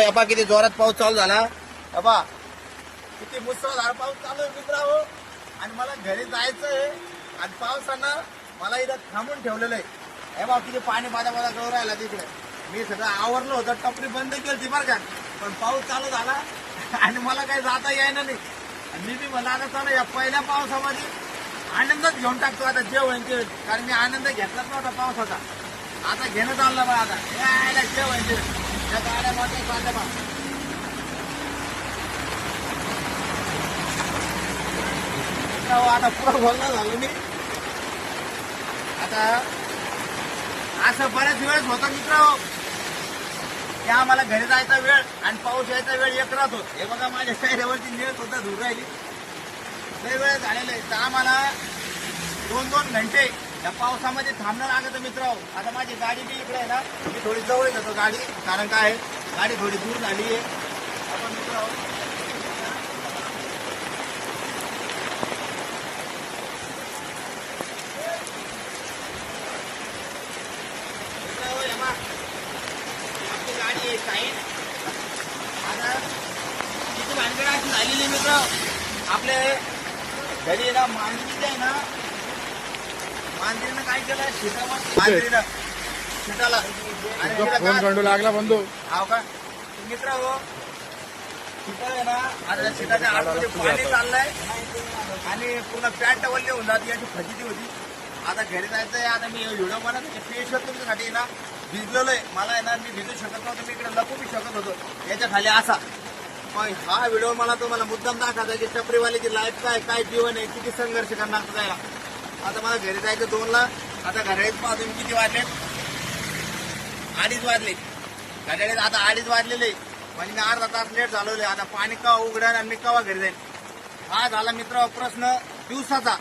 बाबा किती जोरात पाऊस चालू झाला बाबा, किती मुसळधार पाऊस चालू आहे मित्रांनो. आणि मला घरी जायचंय आणि पावसानं मला इथं थांबून ठेवलेलं आहे. हे बाबा किती पाणी बाजा गळून राहिला तिकडे. मी सगळं आवरलं होतं, टपरी बंद केली बरं का, पण पाऊस चालू झाला आणि मला काही जाता यायला नाही. आणि मी म्हणलं आता चला या पहिल्या पावसामध्ये आनंदच घेऊन टाकतो आता, जे होईल ते होईल. कारण मी आनंद घेतलाच नव्हता पावसाचा, आता घेणं चाललं बा. आता यायला जे होईल ते होईल. त्या गाड्या मोठ्या चालल्या बा. आता पुढं बोलणं झालं मी. आता असं बऱ्याच वेळेस होतं मित्र की आम्हाला घरी जायचा वेळ आणि पाऊस यायचा वेळ एक राहतो. हे बघा माझ्या चेहऱ्यावरची निळ सुद्धा धूर राहिली. लय वेळ झालेला आहे, तर आम्हाला 2-2 घंटे या पावसामध्ये थांबणं लागतं मित्र. आता माझी गाडी बी इकडे आहे ना, मी थोडी जवळ जातो गाडी, कारण काय गाडी थोडी दूर झाली आहे. आपण मित्र गाडी साईड आता किती भानगड अशी झालेली मित्र. आपले घरी ना मांजरीचं आहे ना, मांजरीनं काय केलं मांजरीनं शिटाला फोन कंडू लागला बंधू. हाव का मित्र हो. शिटा आहे ना, आता शिटाच्या आतमध्ये पाणी चाललंय आणि पुन्हा पॅन्ट वल्ली होऊन जाते, याची फजिती होती. आता घरी जायचंय. आता मी व्हिडिओ बनत स्पेशल तुमच्यासाठी ना भिजलेलो आहे. मला आहे ना, मी भिजू शकत नव्हतो, मी इकडे लपू बी शकत होतो याच्या खाली असा. पण हा व्हिडिओ मला तुम्हाला मुद्दाम दाखवायचा की टपरीवाल्याची लाईफ काय काय जीवन आहे, किती संघर्ष करणार जायला. आता मला घरी जायचं 2ला. आता घरी पाहतो मी किती वाजले, 2:30 वाजले घड्याळीत. आता 2:30 वाजलेले म्हणजे मी अर्धा तास लेट झालेलो आहे. आता पाणी केव्हा उघडेल आणि मी केव्हा घरी जाईल, हा झाला मित्र प्रश्न दिवसाचा.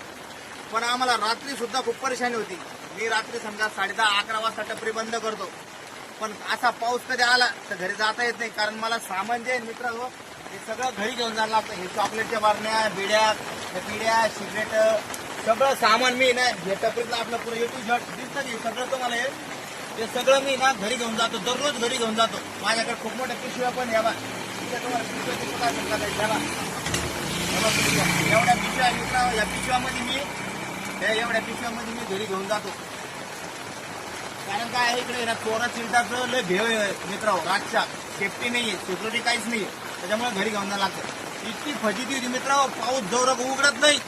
पण आम्हाला रात्री सुद्धा खूप परेशानी होती. मी रात्री समजा 10:30-11 वाजता टपरी बंद करतो, पण असा पाऊस कधी आला तर घरी जाता येत नाही. कारण मला सामान जे मित्र हो हे सगळं घरी घेऊन जायला लागतं. हे चॉकलेटच्या बारण्या, बिड्या, पिढ्या, सिगरेट, सगळं सामान मी ना हे टपरीतलं आपलं पुरं A to Z दिसतं की सगळं तुम्हाला हे सगळं मी ना घरी घेऊन जातो, दररोज घरी घेऊन जातो. माझ्याकडे खूप मोठ्या पिशव्या पण यावा, तुम्हाला एवढ्या पिशव्या मित्र, या पिशव्यामध्ये मी एवढ्या पिशव्यामध्ये मी घरी घेऊन जातो. कारण काय आहे इकडे ना चोरा चिंताचं लय भेव आहे मित्र. रातच्या सेफ्टी नाहीये, सिक्युरिटी काहीच नाहीये, त्याच्यामुळे घरी घेऊन जायला लागतं. इतकी फजिती होती मित्र. पाऊस जोरात उघडत नाही,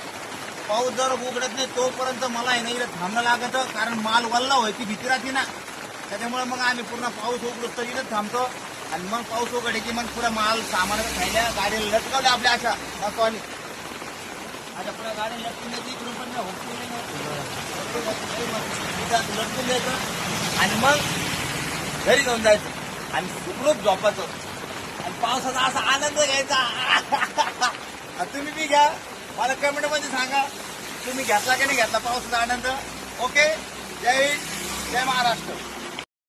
पाऊस जर उघडत नाही तोपर्यंत मला आहे ना इकडे थांबणं लागतं. कारण माल वल्ला व्हायची भीती राहते ना, त्याच्यामुळे मग आम्ही पूर्ण पाऊस उघडत तर इथेच थांबतो. आणि मग पाऊस उघडे की मग पुढे माल सामानाचं खायला गाडीला लटकवल्या आपल्या अशा नको. आता पुढे गाडी लटकून द्यायची, इकडून पण लटकून द्यायचं आणि मग घरी घेऊन जायचं आणि सुखरूप झोपायचं आणि पावसाचा असा आनंद घ्यायचा. तुम्ही बी घ्या, मला कमेंटमध्ये सांगा तुम्ही घेतला की नाही घेतला पावसाचा आनंद. ओके, जय हिंद, जय महाराष्ट्र.